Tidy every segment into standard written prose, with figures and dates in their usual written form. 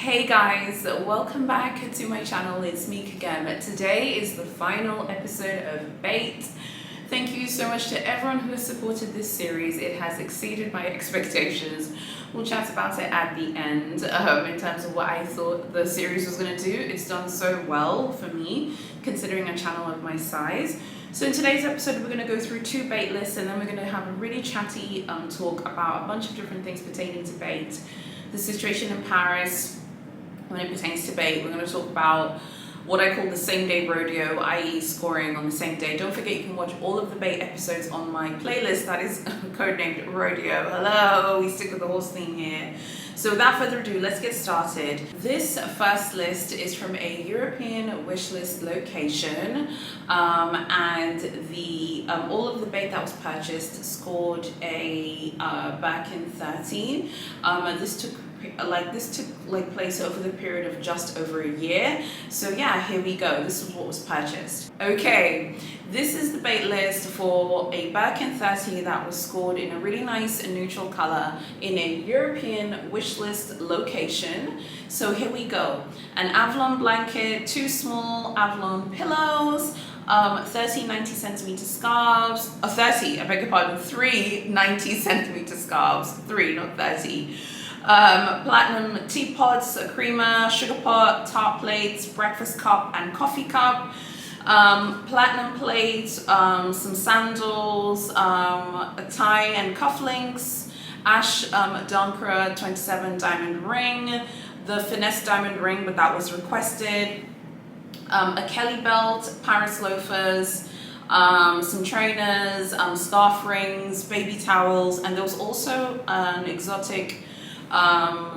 Hey guys, welcome back to my channel. It's Meek again. Today is the final episode of Bait. Thank you so much to everyone who has supported this series. It has exceeded my expectations. We'll chat about it at the end in terms of what I thought the series was going to do. It's done so well for me, considering a channel of my size. So in today's episode, we're going to go through 2 bait lists, and then we're going to have a really chatty talk about a bunch of different things pertaining to bait. The situation in Paris when it pertains to bait. We're going to talk about what I call the same day rodeo, i.e. scoring on the same day. Don't forget you can watch all of the bait episodes on my playlist that is codenamed Rodeo. Hello, we stick with the horse theme here. So without further ado, let's get started. This first list is from a European wishlist location, and the all of the bait that was purchased scored a Birkin 13. This took place over the period of just over a year. So yeah, here we go. This is what was purchased. Okay, this is the bait list for a Birkin 30 that was scored in a really nice and neutral color in a European wishlist location. So here we go. An Avalon blanket, 2 small Avalon pillows, 30 90-centimeter scarves, 3 90-centimeter scarves, 3 not 30. Platinum teapots, a creamer, sugar pot, tart plates, breakfast cup and coffee cup, platinum plates, some sandals, a tie and cufflinks, ash Donkra 27 diamond ring, the finesse diamond ring, but that was requested, a Kelly belt, Paris loafers, some trainers, scarf rings, baby towels, and there was also an exotic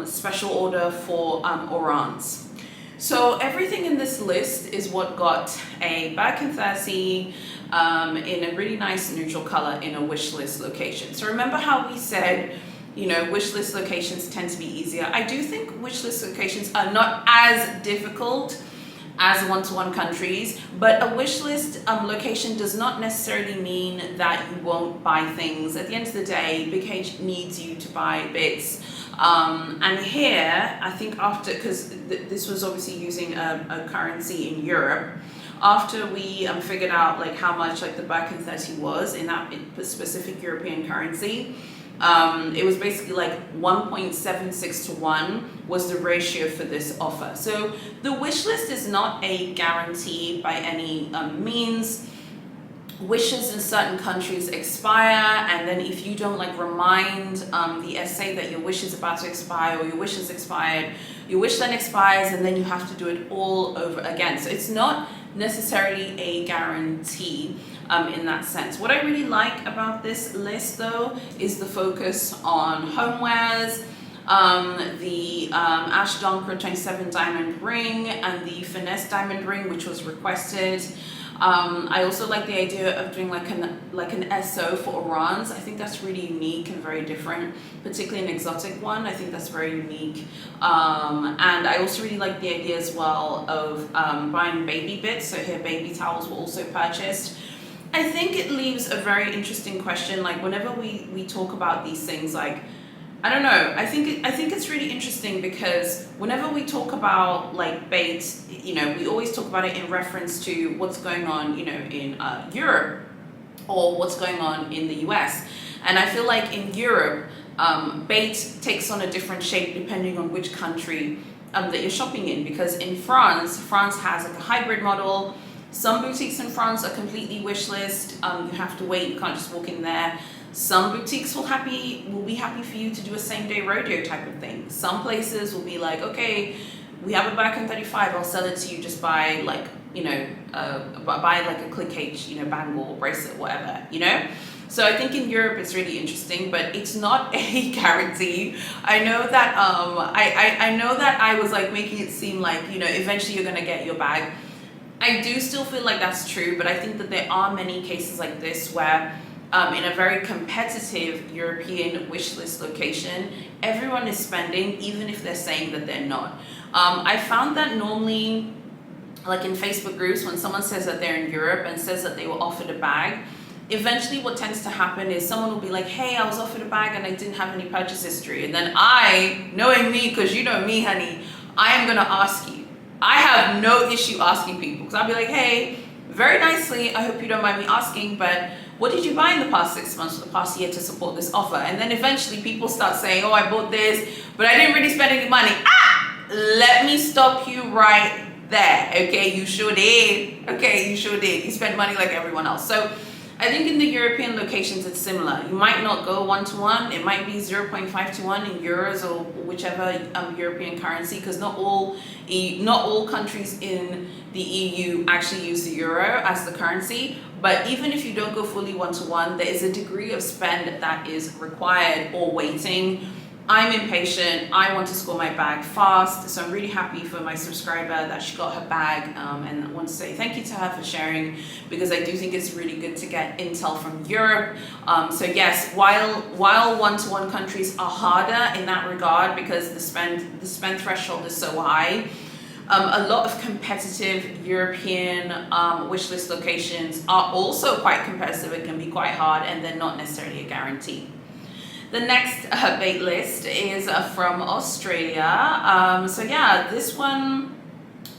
special order for orans. So everything in this list is what got a Birkin 30 in a really nice neutral color in a wish list location. So remember how we said, you know, wish list locations tend to be easier. I do think wish list locations are not as difficult as one-to-one countries, but a wish list location does not necessarily mean that you won't buy things. At the end of the day, Big H needs you to buy bits. And here, I think after, because this was obviously using a currency in Europe, after we figured out like how much like the Birkin 30 was in that specific European currency, it was basically like 1.76 to 1 was the ratio for this offer. So the wish list is not a guarantee by any means. Wishes in certain countries expire, and then if you don't like remind the SA that your wish is about to expire or your wish is expired, your wish then expires and then you have to do it all over again. So it's not necessarily a guarantee in that sense. What I really like about this list though is the focus on homewares, the Ash Donkra 27 diamond ring and the finesse diamond ring, which was requested. I also like the idea of doing like an SO for orans. I think that's really unique and very different, particularly an exotic one. I think that's very unique. And I also really like the idea as well of buying baby bits. So here baby towels were also purchased. I think it leaves a very interesting question. Like whenever we talk about these things, like, I don't know. I think it's really interesting because whenever we talk about like bait, you know, we always talk about it in reference to what's going on, you know, in Europe or what's going on in the US. And I feel like in Europe, bait takes on a different shape depending on which country that you're shopping in. Because in France has like a hybrid model. Some boutiques in France are completely wish list. You have to wait. You can't just walk in there. Some boutiques will be happy for you to do a same day rodeo type of thing. Some places will be like, okay, we have a Birkin 35, I'll sell it to you just by like, you know, buy like a click H, you know, bangle, bracelet, whatever, you know? So I think in Europe it's really interesting, but it's not a guarantee. I know that I know that I was like making it seem like, you know, eventually you're gonna get your bag. I do still feel like that's true, but I think that there are many cases like this where in a very competitive European wish list location, everyone is spending, even if they're saying that they're not. I found that normally, like in Facebook groups, when someone says that they're in Europe and says that they were offered a bag, eventually what tends to happen is someone will be like, hey, I was offered a bag and I didn't have any purchase history. And then I, knowing me, because you know me, honey, I am going to ask you. I have no issue asking people, because I'll be like, hey, very nicely, I hope you don't mind me asking, but what did you buy in the past 6 months or the past year to support this offer? And then eventually people start saying, oh, I bought this, but I didn't really spend any money. Let me stop you right there. Okay, you sure did. Okay, you sure did. You spent money like everyone else. So I think in the European locations it's similar. You might not go 1-to-1. It might be 0.5 to 1 in euros or whichever European currency, because not all countries in the EU actually use the euro as the currency. But even if you don't go fully 1-to-1, there is a degree of spend that is required or waiting. I'm impatient. I want to score my bag fast. So I'm really happy for my subscriber that she got her bag, and I want to say thank you to her for sharing, because I do think it's really good to get intel from Europe. So yes, while 1-to-1 countries are harder in that regard because the spend threshold is so high, a lot of competitive European wishlist locations are also quite competitive. It can be quite hard, and they're not necessarily a guarantee. The next bait list is from Australia. So yeah, this one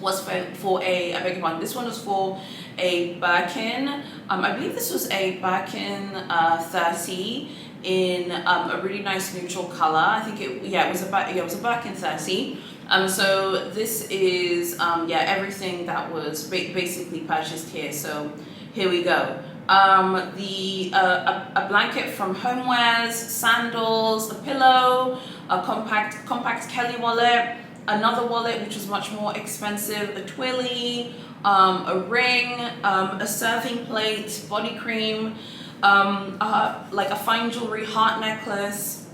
was for a, I beg your pardon, this one was for a Birkin. I believe this was a Birkin 30 in a really nice neutral color. I think it was a Birkin 30. So this is everything that was basically purchased here. So here we go. A blanket from Homewares, sandals, a pillow, a compact Kelly wallet, another wallet which was much more expensive, a twilly, a ring, a serving plate, body cream, like a fine jewelry heart necklace,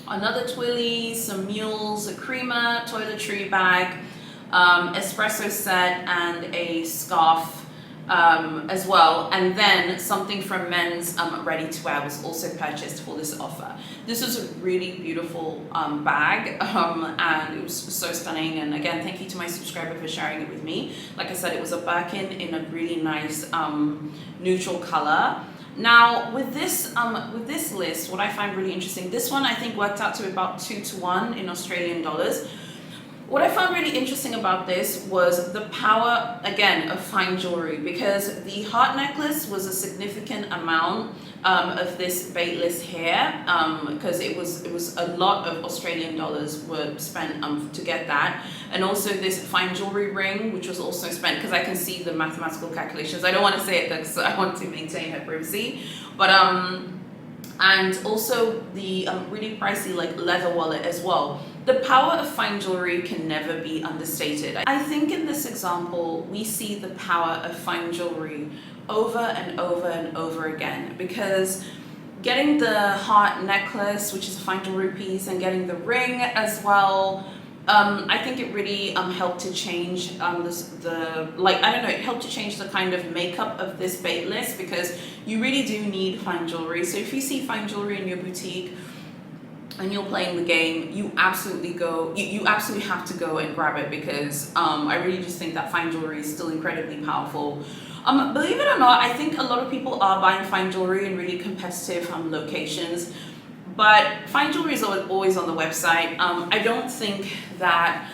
another twilly, some mules, a creamer, toiletry bag, espresso set, and a scarf as well. And then something from men's ready to wear was also purchased for this offer. This was a really beautiful bag, and it was so stunning. And again, thank you to my subscriber for sharing it with me. Like I said, it was a Birkin in a really nice neutral color. Now with this list, what I find really interesting, this one I think worked out to about 2-to-1 in Australian dollars. What I found really interesting about this was the power, again, of fine jewelry, because the heart necklace was a significant amount of this bait list here, because it was a lot of Australian dollars were spent to get that, and also this fine jewelry ring, which was also spent, because I can see the mathematical calculations. I don't want to say it because I want to maintain her privacy, but and also the really pricey like leather wallet as well. The power of fine jewelry can never be understated. I think in this example, we see the power of fine jewelry over and over and over again, because getting the heart necklace, which is a fine jewelry piece, and getting the ring as well, I think it really helped to change it helped to change the kind of makeup of this bait list, because you really do need fine jewelry. So if you see fine jewelry in your boutique and you're playing the game, you absolutely have to go and grab it, because I really just think that fine jewelry is still incredibly powerful. Believe it or not, I think a lot of people are buying fine jewelry in really competitive locations, but fine jewelry is always on the website. I don't think that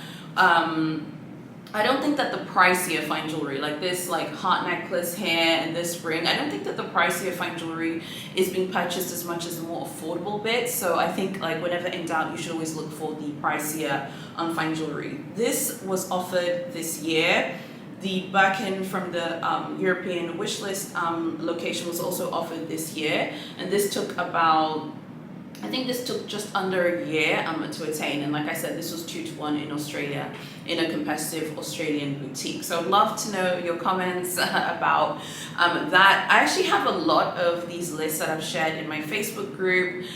the pricier fine jewelry, like this heart necklace here and this ring, I don't think that the pricier fine jewelry is being purchased as much as the more affordable bits. So I think whenever in doubt, you should always look for the pricier fine jewelry. This was offered this year. The Birkin from the European wishlist location was also offered this year, and this took just under a year to attain. And like I said, this was 2-to-1 in Australia in a competitive Australian boutique. So I'd love to know your comments about that. I actually have a lot of these lists that I've shared in my Facebook group.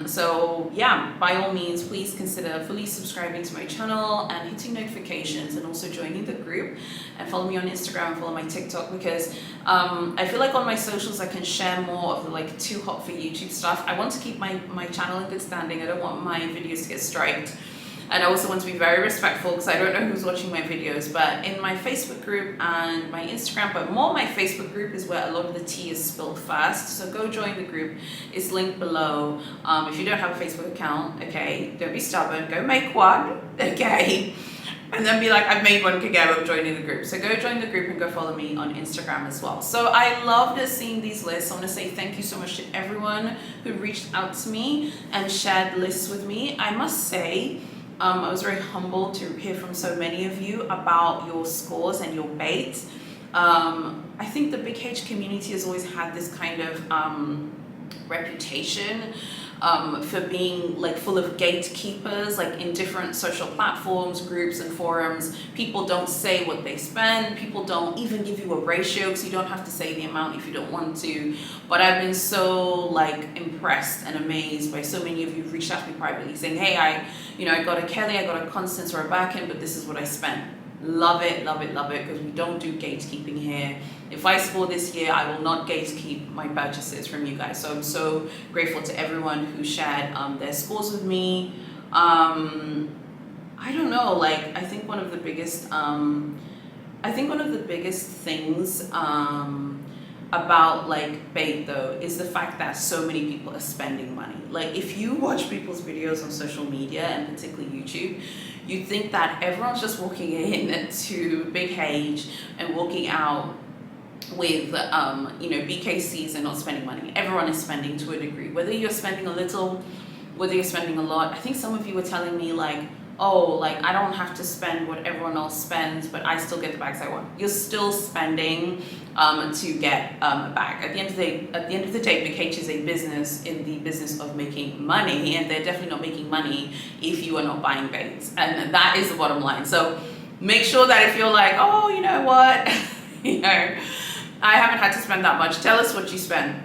So yeah, by all means, please consider fully subscribing to my channel and hitting notifications, and also joining the group, and follow me on Instagram, follow my TikTok, because I feel like on my socials I can share more of the too hot for YouTube stuff. I want to keep my channel in good standing. I don't want my videos to get striked. And I also want to be very respectful, because I don't know who's watching my videos, but in my Facebook group and my Instagram, but more my Facebook group is where a lot of the tea is spilled first. So go join the group. It's linked below. If you don't have a Facebook account, okay, don't be stubborn, go make one, okay. and then be like, I've made one Kagame, I'm joining the group. So go join the group and go follow me on Instagram as well. So I loved seeing these lists. I want to say thank you so much to everyone who reached out to me and shared lists with me. I must say, I was very humbled to hear from so many of you about your scores and your bait. I think the Big H community has always had this kind of reputation for being like full of gatekeepers, like in different social platforms, groups and forums. People don't say what they spend. People don't even give you a ratio, because you don't have to say the amount if you don't want to. But I've been so like impressed and amazed by so many of you who've reached out to me privately saying, hey, I got a Kelly, I got a Constance or a Birkin, but this is what I spent. Love it, love it, love it, because we don't do gatekeeping here. If I score this year, I will not gatekeep my purchases from you guys. So I'm so grateful to everyone who shared their scores with me. I don't know, like I think one of the biggest things about like bait though is the fact that so many people are spending money. Like if you watch people's videos on social media and particularly YouTube, you'd think that everyone's just walking in to Big H and walking out with BKCs and not spending money. Everyone is spending to a degree, whether you're spending a little, whether you're spending a lot. I think some of you were telling me like, oh, like I don't have to spend what everyone else spends, but I still get the bags I want. You're still spending to get a bag. At the end of the day, Big H is a business in the business of making money, and they're definitely not making money if you are not buying baits, and that is the bottom line. So make sure that if you're like, oh, you know what, I haven't had to spend that much. Tell us what you spend.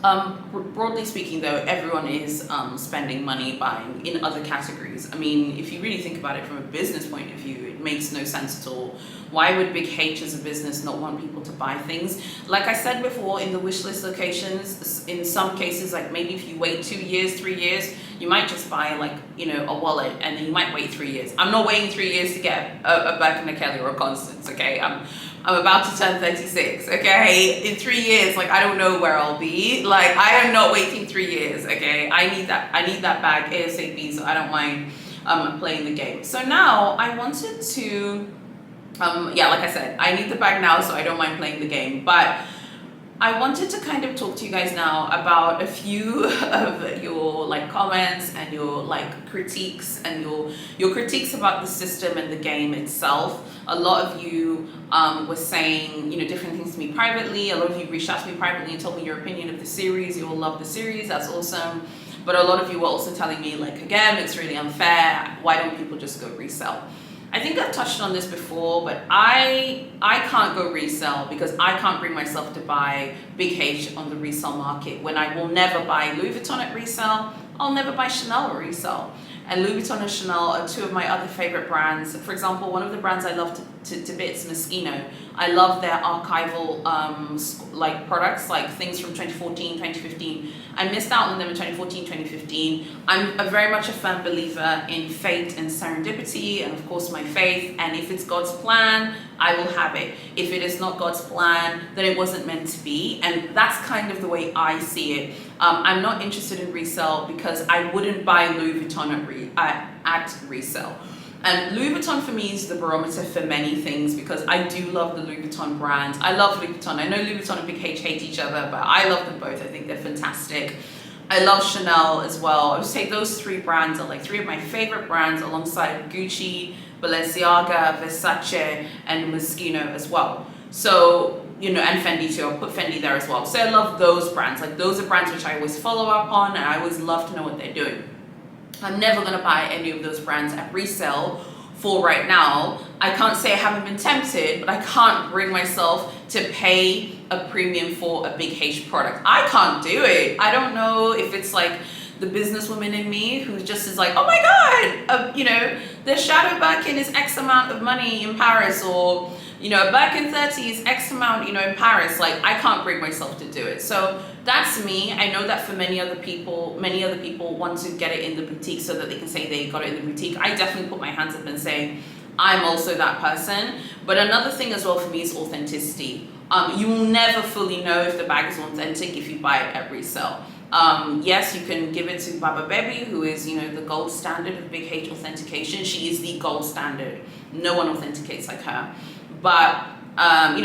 Broadly speaking though, everyone is spending money buying in other categories. I mean, if you really think about it from a business point of view, it makes no sense at all. Why would Big H as a business not want people to buy things? Like I said before, in the wish list locations, in some cases, like maybe if you wait 2 years, 3 years, you might just buy like, a wallet, and then you might wait 3 years. I'm not waiting 3 years to get a Birkin, a Kelly or a Constance, okay? I'm about to turn 36, okay? In 3 years, like I don't know where I'll be. Like I am not waiting 3 years, okay? I need that bag ASAP, so I don't mind playing the game. So now I wanted to, like I said, I need the bag now, so I don't mind playing the game. But I wanted to kind of talk to you guys now about a few of your like comments and your like critiques and your critiques about the system and the game itself. A lot of you were saying different things to me privately. A lot of you reached out to me privately and told me your opinion of the series. You all love the series, that's awesome. But a lot of you were also telling me like, again, it's really unfair. Why don't people just go resell? I think I've touched on this before, but I can't go resell because I can't bring myself to buy Big H on the resale market, when I will never buy Louis Vuitton at resale. I'll never buy Chanel at resale. And Louis Vuitton and Chanel are two of my other favorite brands. For example, one of the brands I love to bits, Moschino. I love their archival like products, like things from 2014, 2015. I missed out on them in 2014, 2015. I'm very much a firm believer in fate and serendipity, and of course my faith. And if it's God's plan, I will have it. If it is not God's plan, then it wasn't meant to be. And that's kind of the way I see it. I'm not interested in resale because I wouldn't buy Louis Vuitton at resale. And Louis Vuitton for me is the barometer for many things, because I do love the Louis Vuitton brand. I love Louis Vuitton. I know Louis Vuitton and Big H hate each other, but I love them both. I think they're fantastic. I love Chanel as well. I would say those three brands are like three of my favorite brands, alongside Gucci, Balenciaga, Versace, and Moschino as well. So, and Fendi too. I'll put Fendi there as well. So I love those brands. Like those are brands which I always follow up on, and I always love to know what they're doing. I'm never going to buy any of those brands at resale for right now. I can't say I haven't been tempted, but I can't bring myself to pay a premium for a Big H product. I can't do it. I don't know if it's like the businesswoman in me who just is like, oh my God, the Shadow Birkin is X amount of money in Paris, or a Birkin 30 is X amount, in Paris. Like I can't bring myself to do it. So that's me. I know that for many other people want to get it in the boutique so that they can say they got it in the boutique. I definitely put my hands up and say, I'm also that person. But another thing as well for me is authenticity. You will never fully know if the bag is authentic if you buy it at resale. Yes, you can give it to Baba Baby, who is, the gold standard of Big H authentication. She is the gold standard. No one authenticates like her. But,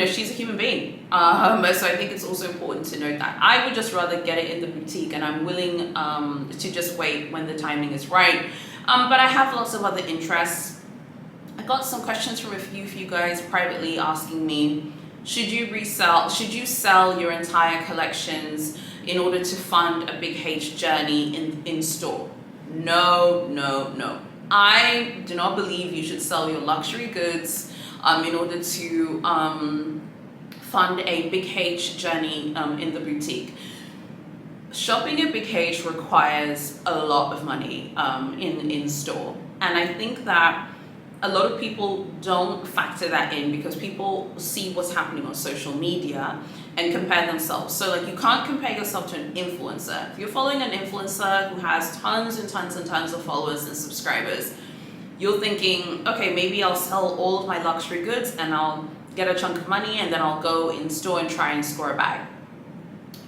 she's a human being. So I think it's also important to note that. I would just rather get it in the boutique, and I'm willing to just wait when the timing is right. But I have lots of other interests. I got some questions from a few of you guys privately asking me, should you sell your entire collections in order to fund a Big H journey in store? No, no, no. I do not believe you should sell your luxury goods in order to fund a Big H journey in the boutique. Shopping at Big H requires a lot of money in store. And I think that a lot of people don't factor that in because people see what's happening on social media and compare themselves. So like, you can't compare yourself to an influencer. If you're following an influencer who has tons and tons and tons of followers and subscribers, you're thinking, okay, maybe I'll sell all of my luxury goods and I'll get a chunk of money and then I'll go in store and try and score a bag.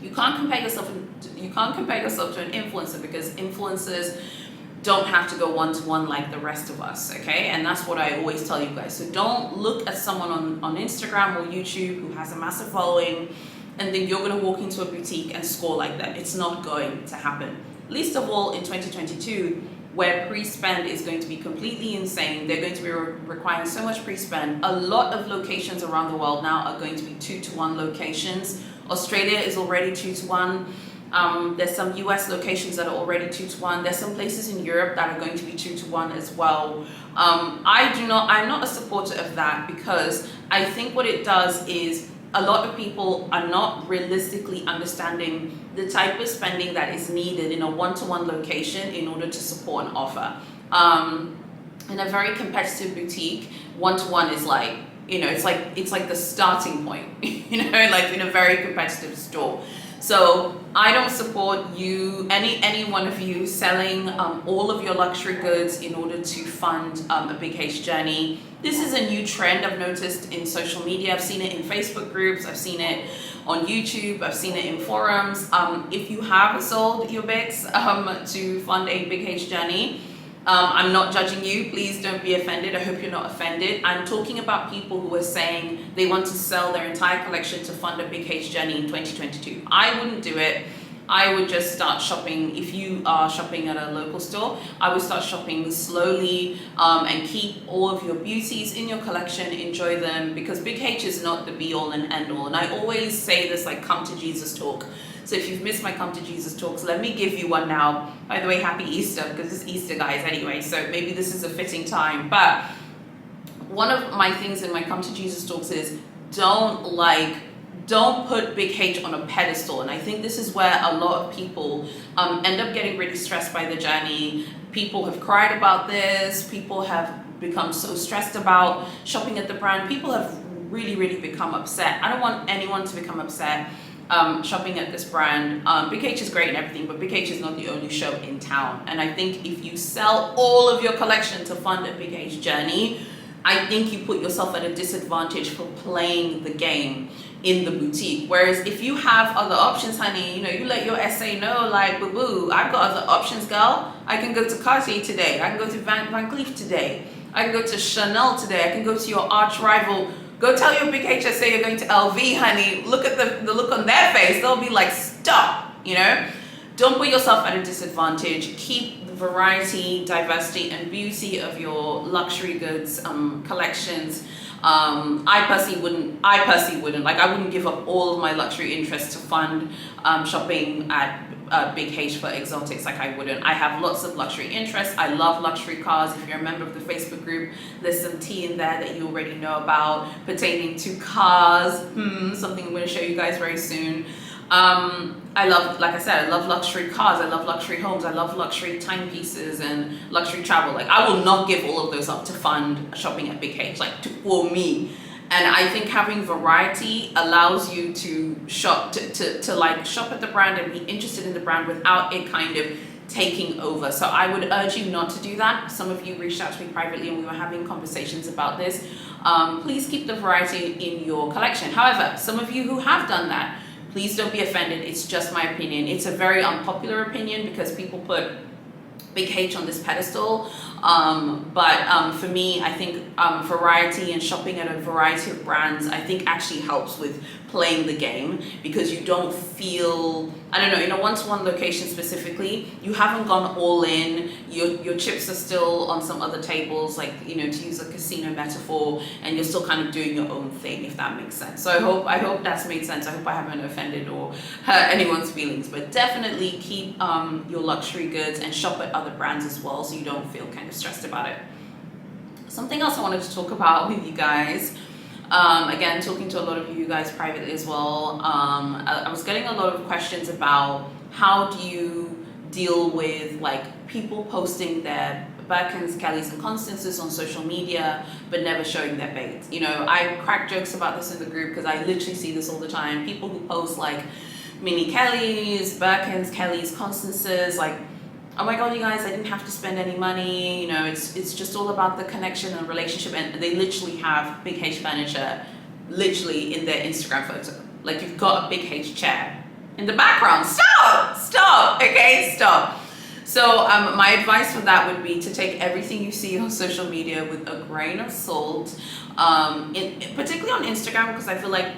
You can't compare yourself to an influencer because influencers don't have to go one-to-one like the rest of us, okay? And that's what I always tell you guys. So don't look at someone on Instagram or YouTube who has a massive following and think you're gonna walk into a boutique and score like them. It's not going to happen. Least of all in 2022, where pre-spend is going to be completely insane. They're going to be requiring so much pre-spend. A lot of locations around the world now are going to be 2-to-1 locations. Australia is already 2-to-1. There's some US locations that are already 2-to-1. There's some places in Europe that are going to be 2-to-1 as well. I'm not a supporter of that because I think what it does is a lot of people are not realistically understanding the type of spending that is needed in a one-to-one location in order to support an offer. In a very competitive boutique, one-to-one is like, it's like the starting point, like in a very competitive store. So I don't support you, any one of you selling all of your luxury goods in order to fund a Big H journey. This is a new trend I've noticed in social media. I've seen it in Facebook groups, I've seen it on YouTube, I've seen it in forums. If you have sold your bigs to fund a Big H journey, I'm not judging you, please don't be offended. I hope you're not offended. I'm talking about people who are saying they want to sell their entire collection to fund a Big H journey in 2022. I wouldn't do it. I would just start shopping. If you are shopping at a local store, I would start shopping slowly and keep all of your beauties in your collection, enjoy them, because Big H is not the be all and end all. And I always say this, like, come to Jesus talk. So if you've missed my Come to Jesus talks, let me give you one now. By the way, happy Easter, because it's Easter, guys, anyway, so maybe this is a fitting time. But one of my things in my Come to Jesus talks is don't put Big H on a pedestal. And I think this is where a lot of people end up getting really stressed by the journey. People have cried about this. People have become so stressed about shopping at the brand. People have really, really become upset. I don't want anyone to become upset shopping at this brand. Big H is great and everything, but Big H is not the only show in town. And I think if you sell all of your collection to fund a Big H journey, I think you put yourself at a disadvantage for playing the game in the boutique. Whereas if you have other options, honey, you let your SA know, like, boo-boo, I've got other options, girl. I can go to Cartier today. I can go to Van Cleef today. I can go to Chanel today. I can go to your arch rival. Go tell your Big HSA you're going to LV, honey. Look at the look on their face. They'll be like, stop, Don't put yourself at a disadvantage. Keep the variety, diversity, and beauty of your luxury goods collections. I personally wouldn't. Like, I wouldn't give up all of my luxury interests to fund shopping at Big H for exotics. Like, I wouldn't. I have lots of luxury interests. I love luxury cars. If you're a member of the Facebook group, there's some tea in there that you already know about pertaining to cars. Something I'm going to show you guys very soon. I love, like I said, I love luxury cars, I love luxury homes, I love luxury timepieces and luxury travel. Like, I will not give all of those up to fund shopping at Big H, for me. And I think having variety allows you to shop, to shop at the brand and be interested in the brand without it kind of taking over. So I would urge you not to do that. Some of you reached out to me privately and we were having conversations about this. Please keep the variety in your collection. However, some of you who have done that, Please don't be offended. It's just my opinion. It's a very unpopular opinion because people put Big H on this pedestal, but for me, I think variety and shopping at a variety of brands, I think actually helps with playing the game, because you don't feel, I don't know, in a one-to-one location specifically, you haven't gone all in, your chips are still on some other tables, like, you know, to use a casino metaphor, and you're still kind of doing your own thing, if that makes sense. So I hope that's made sense. I hope I haven't offended or hurt anyone's feelings, but definitely keep your luxury goods and shop at other brands as well, so you don't feel kind of stressed about it. Something else I wanted to talk about with you guys, again, talking to a lot of you guys privately as well, I was getting a lot of questions about how do you deal with like people posting their Birkins, Kellys and Constances on social media but never showing their bait. You know, I crack jokes about this in the group because I literally see this all the time. People who post like mini Kellys, Birkins, Kellys, Constances, like, oh my god, you guys, I didn't have to spend any money, you know, it's just all about the connection and relationship, and they literally have Big H furniture literally in their Instagram photo. Like, you've got a Big H chair in the background. Stop, okay, stop. So my advice for that would be to take everything you see on social media with a grain of salt, particularly on Instagram, because I feel like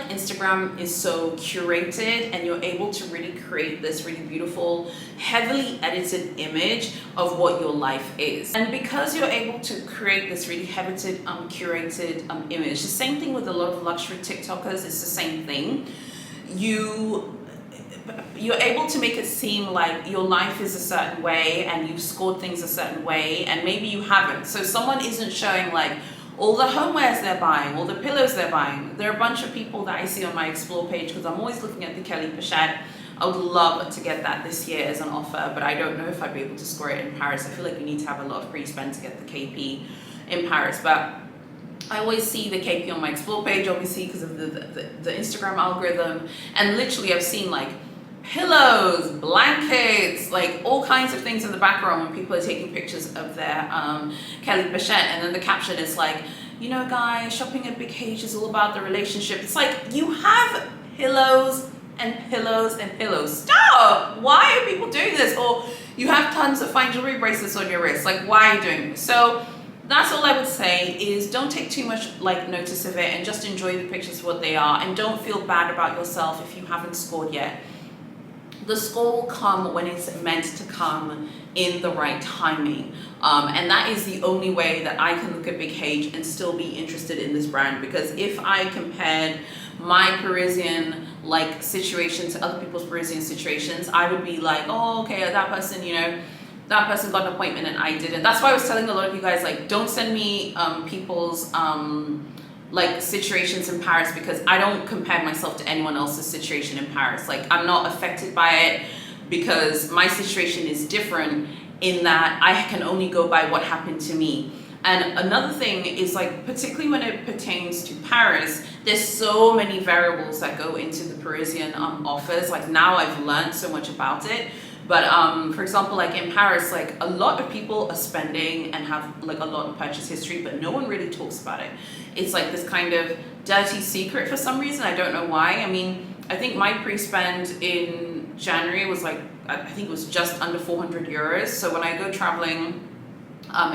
Instagram is so curated, and you're able to really create this really beautiful, heavily edited image of what your life is. And because you're able to create this really heavily curated image, the same thing with a lot of luxury TikTokers, it's the same thing. You're able to make it seem like your life is a certain way and you've scored things a certain way, and maybe you haven't. So someone isn't showing like all the homewares they're buying, all the pillows they're buying. There are a bunch of people that I see on my Explore page, because I'm always looking at the Kelly Pochette. I would love to get that this year as an offer, but I don't know if I'd be able to score it in Paris. I feel like you need to have a lot of pre-spend to get the KP in Paris, but I always see the KP on my Explore page, obviously because of the Instagram algorithm, and literally I've seen like pillows, blankets, like all kinds of things in the background when people are taking pictures of their Kelly Pochette, and then the caption is like, you know guys, shopping at Big H is all about the relationship. It's like, you have pillows and pillows and pillows. Stop! Why are people doing this? Or you have tons of fine jewelry bracelets on your wrist. Like, why are you doing this? So that's all I would say, is don't take too much like notice of it, and just enjoy the pictures for what they are, and don't feel bad about yourself if you haven't scored yet. The score will come when it's meant to come, in the right timing. And that is the only way that I can look at Big H and still be interested in this brand. Because if I compared my Parisian like situation to other people's Parisian situations, I would be like, oh, okay, that person, you know, that person got an appointment and I didn't. That's why I was telling a lot of you guys, like, don't send me people's like situations in Paris, because I don't compare myself to anyone else's situation in Paris. Like, I'm not affected by it, because my situation is different in that I can only go by what happened to me. And another thing is, like, particularly when it pertains to Paris, there's so many variables that go into the Parisian offers. Like, now I've learned so much about it. But for example, like in Paris, like a lot of people are spending and have like a lot of purchase history, but no one really talks about it. It's like this kind of dirty secret for some reason. I don't know why. I mean, I think my pre-spend in January was like, I think it was just under 400 euros. So when I go traveling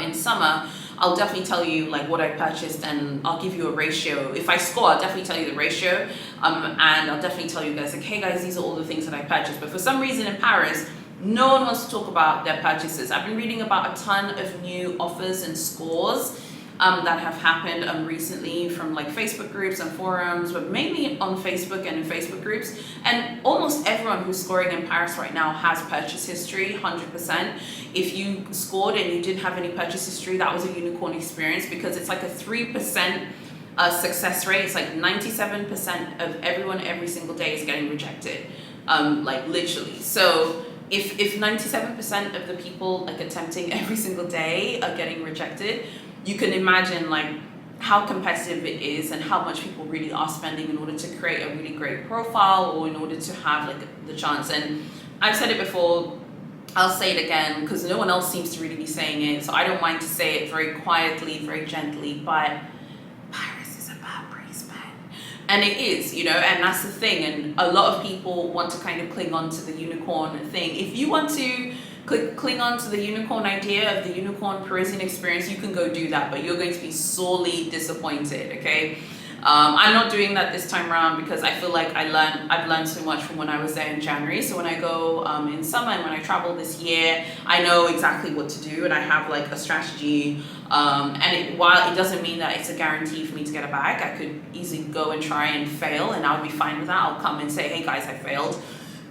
in summer, I'll definitely tell you like what I purchased, and I'll give you a ratio. If I score, I'll definitely tell you the ratio, and I'll definitely tell you guys, like, hey guys, these are all the things that I purchased. But for some reason in Paris, no one wants to talk about their purchases. I've been reading about a ton of new offers and scores that have happened recently from like Facebook groups and forums, but mainly on Facebook and in Facebook groups. And almost everyone who's scoring in Paris right now has purchase history, 100%. If you scored and you didn't have any purchase history, that was a unicorn experience, because it's like a 3% success rate. It's like 97% of everyone every single day is getting rejected, like literally. So if 97% of the people like attempting every single day are getting rejected, you can imagine like how competitive it is and how much people really are spending in order to create a really great profile, or in order to have like the chance. And I've said it before, I'll say it again, because no one else seems to really be saying it, so I don't mind to say it very quietly, very gently, but Paris is about pre-spend. And it is, you know, and that's the thing. And a lot of people want to kind of cling on to the unicorn thing. If you want to cling on to the unicorn idea of the unicorn Parisian experience, you can go do that, but you're going to be sorely disappointed, okay? I'm not doing that this time around because I feel like I've learned so much from when I was there in January. So when I go in summer and when I travel this year, I know exactly what to do and I have like a strategy. While it doesn't mean that it's a guarantee for me to get a bag, I could easily go and try and fail and I'll be fine with that. I'll come and say, hey guys, I failed.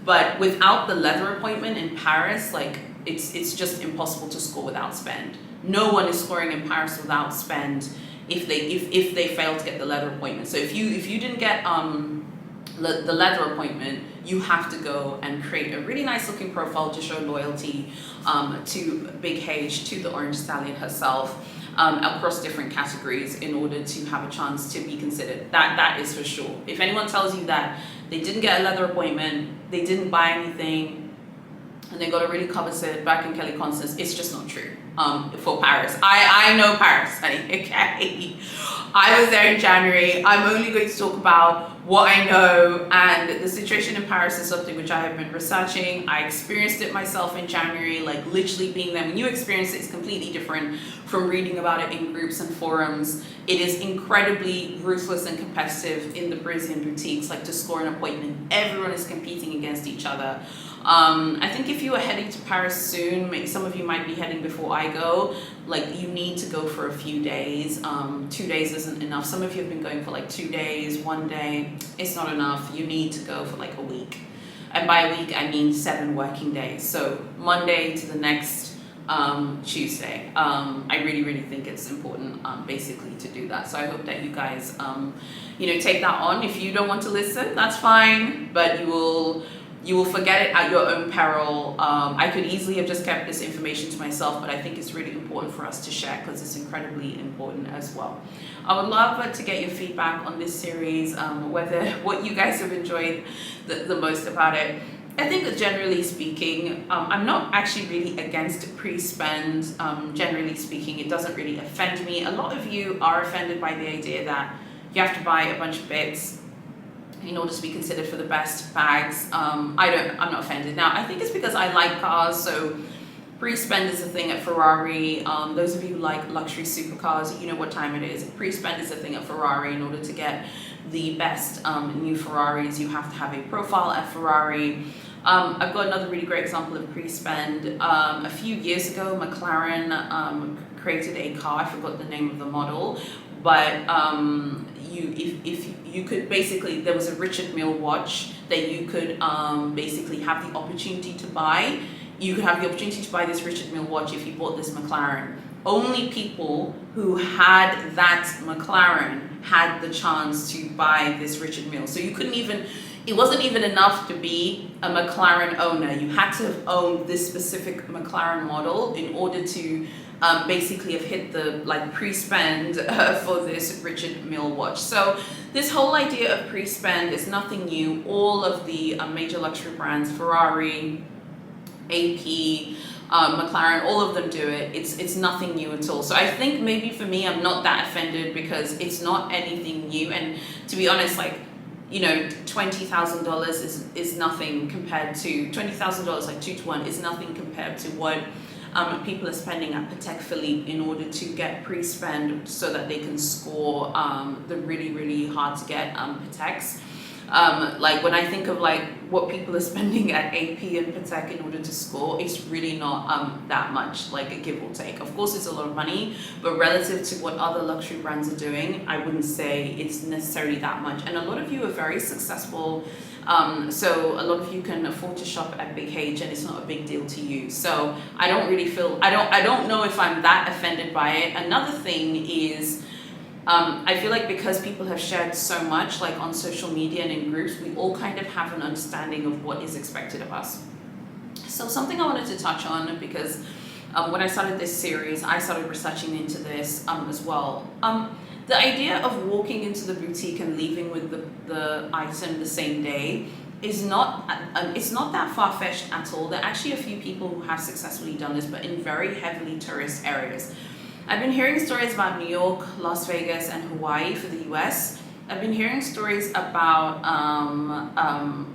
But without the leather appointment in Paris, like it's just impossible to score without spend. No one is scoring in Paris without spend if they fail to get the leather appointment. So if you didn't get the leather appointment, you have to go and create a really nice looking profile to show loyalty to Big H, to the Orange Stallion herself, across different categories in order to have a chance to be considered. That is for sure. If anyone tells you that they didn't get a leather appointment, they didn't buy anything, and they got a really coveted back in Kelly Constance, it's just not true. For Paris. I know Paris, honey, okay? I was there in January. I'm only going to talk about what I know, and the situation in Paris is something which I have been researching. I experienced it myself in January, like literally being there. When you experience it, it's completely different from reading about it in groups and forums. It is incredibly ruthless and competitive in the Parisian boutiques, like to score an appointment. Everyone is competing against each other. I think if you are heading to Paris soon, maybe some of you might be heading before I go, like you need to go for a few days. 2 days isn't enough. Some of you have been going for like 2 days, 1 day. It's not enough. You need to go for like a week. And by a week, I mean 7 working days. So Monday to the next Tuesday. I really think it's important basically to do that. So I hope that you guys, take that on. If you don't want to listen, that's fine, but you will forget it at your own peril. I could easily have just kept this information to myself, but I think it's really important for us to share because it's incredibly important as well. I would love to get your feedback on this series, what you guys have enjoyed the most about it. I think that generally speaking, I'm not actually really against pre-spend. Generally speaking, it doesn't really offend me. A lot of you are offended by the idea that you have to buy a bunch of bits in order to be considered for the best bags. I'm not offended. Now, I think it's because I like cars, so pre-spend is a thing at Ferrari. Those of you who like luxury supercars, you know what time it is. Pre-spend is a thing at Ferrari. In order to get the best new Ferraris, you have to have a profile at Ferrari. I've got another really great example of pre-spend. A few years ago, McLaren created a car, I forgot the name of the model, but if you could basically, there was a Richard Mille watch that you could basically have the opportunity to buy. You could have the opportunity to buy this Richard Mille watch if you bought this McLaren. Only people who had that McLaren had the chance to buy this Richard Mille. So you couldn't even, it wasn't even enough to be a McLaren owner. You had to have owned this specific McLaren model in order to basically have hit the pre-spend for this Richard Mille watch. So this whole idea of pre-spend is nothing new. All of the major luxury brands, Ferrari, AP, McLaren, all of them do it. It's nothing new at all. So I think maybe for me, I'm not that offended because it's not anything new. And to be honest, $20,000 is nothing compared to $20,000, like 2 to 1, is nothing compared to what people are spending at Patek Philippe in order to get pre-spend so that they can score the really hard to get Pateks. When I think of what people are spending at AP and Patek in order to score, it's really not that much, like a give or take. Of course, it's a lot of money, but relative to what other luxury brands are doing, I wouldn't say it's necessarily that much. And a lot of you are very successful, so a lot of you can afford to shop at Big H, and it's not a big deal to you. So I don't really feel, I don't know if I'm that offended by it. Another thing is, I feel like because people have shared so much on social media and in groups, we all kind of have an understanding of what is expected of us. So something I wanted to touch on, because when I started this series, I started researching into this as well. The idea of walking into the boutique and leaving with the item the same day is not, it's not that far-fetched at all. There are actually a few people who have successfully done this, but in very heavily tourist areas. I've been hearing stories about New York, Las Vegas, and Hawaii for the US. I've been hearing stories about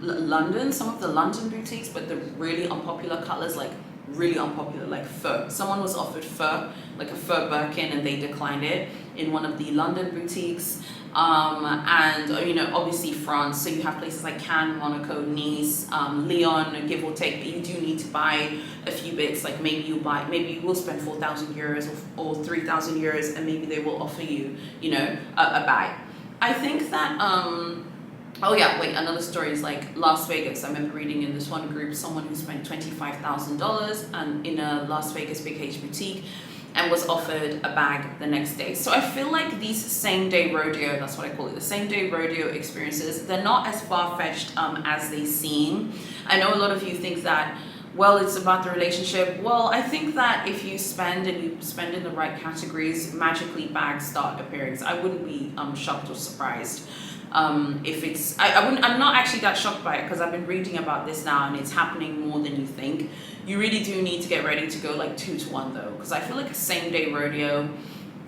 London, some of the London boutiques, but the really unpopular colors, like really unpopular, like fur. Someone was offered fur, like a fur Birkin, and they declined it in one of the London boutiques. And you know, obviously France, so you have places like Cannes, Monaco, Nice, Lyon, give or take, but you do need to buy a few bits. Like maybe you will spend 4,000 euros or 3,000 euros, and maybe they will offer you, you know, a bag. I think that oh yeah, wait, another story is like Las Vegas. I remember reading in this one group someone who spent $25,000 and in a Las Vegas big H boutique and was offered a bag the next day. So I feel like these same day rodeo, that's what I call it, the same day rodeo experiences, they're not as far-fetched as they seem. I know a lot of you think that, well, it's about the relationship. Well, I think that if you spend and you spend in the right categories, magically bags start appearing. So I wouldn't be shocked or surprised if it's, I'm not actually that shocked by it, because I've been reading about this now and it's happening more than you think. You really do need to get ready to go like 2-to-1 though, because I feel like a same day rodeo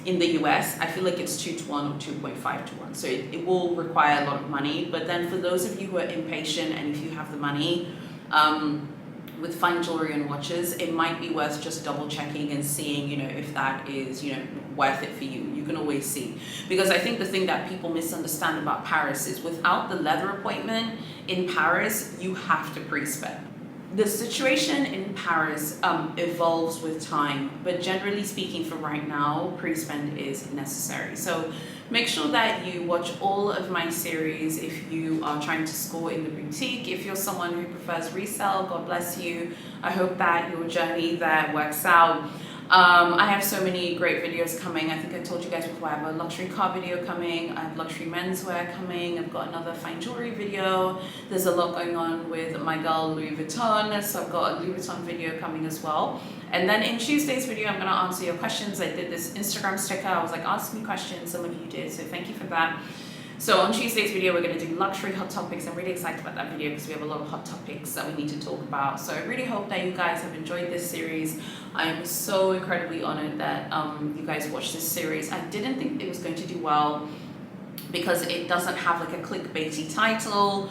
in the US, I feel like it's 2-to-1 or 2.5-to-1. So it will require a lot of money. But then for those of you who are impatient and if you have the money, with fine jewelry and watches, it might be worth just double checking and seeing, you know, if that is, you know, worth it for you. You can always see. Because I think the thing that people misunderstand about Paris is without the leather appointment in Paris, you have to pre-spend. The situation in Paris evolves with time, but generally speaking for right now, pre-spend is necessary. So make sure that you watch all of my series if you are trying to score in the boutique. If you're someone who prefers resale, God bless you. I hope that your journey there works out. I have so many great videos coming. I think I told you guys before, I have a luxury car video coming, I have luxury menswear coming, I've got another fine jewelry video. There's a lot going on with my girl Louis Vuitton, so I've got a Louis Vuitton video coming as well. And then in Tuesday's video, I'm going to answer your questions. I did this Instagram sticker. I was like, ask me questions. Some of you did, so thank you for that. So on Tuesday's video, we're going to do luxury hot topics. I'm really excited about that video because we have a lot of hot topics that we need to talk about. So I really hope that you guys have enjoyed this series. I am so incredibly honored that you guys watched this series. I didn't think it was going to do well because it doesn't have like a clickbaity title.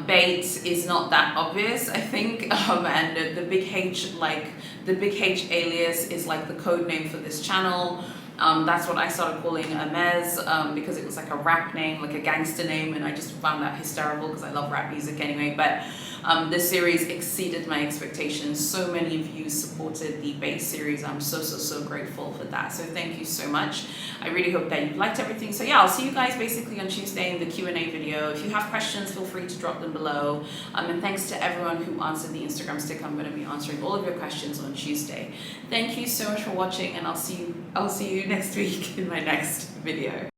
Bait is not that obvious, I think, and the big H, like the big H alias is like the code name for this channel. That's what I started calling Hermes because it was like a rap name, like a gangster name, and I just found that hysterical because I love rap music anyway. But this series exceeded my expectations. So many of you supported the base series. I'm so grateful for that. So thank you so much. I really hope that you liked everything. So yeah, I'll see you guys basically on Tuesday in the Q&A video. If you have questions, feel free to drop them below. And thanks to everyone who answered the Instagram sticker. I'm going to be answering all of your questions on Tuesday. Thank you so much for watching, and I'll see you next week in my next video.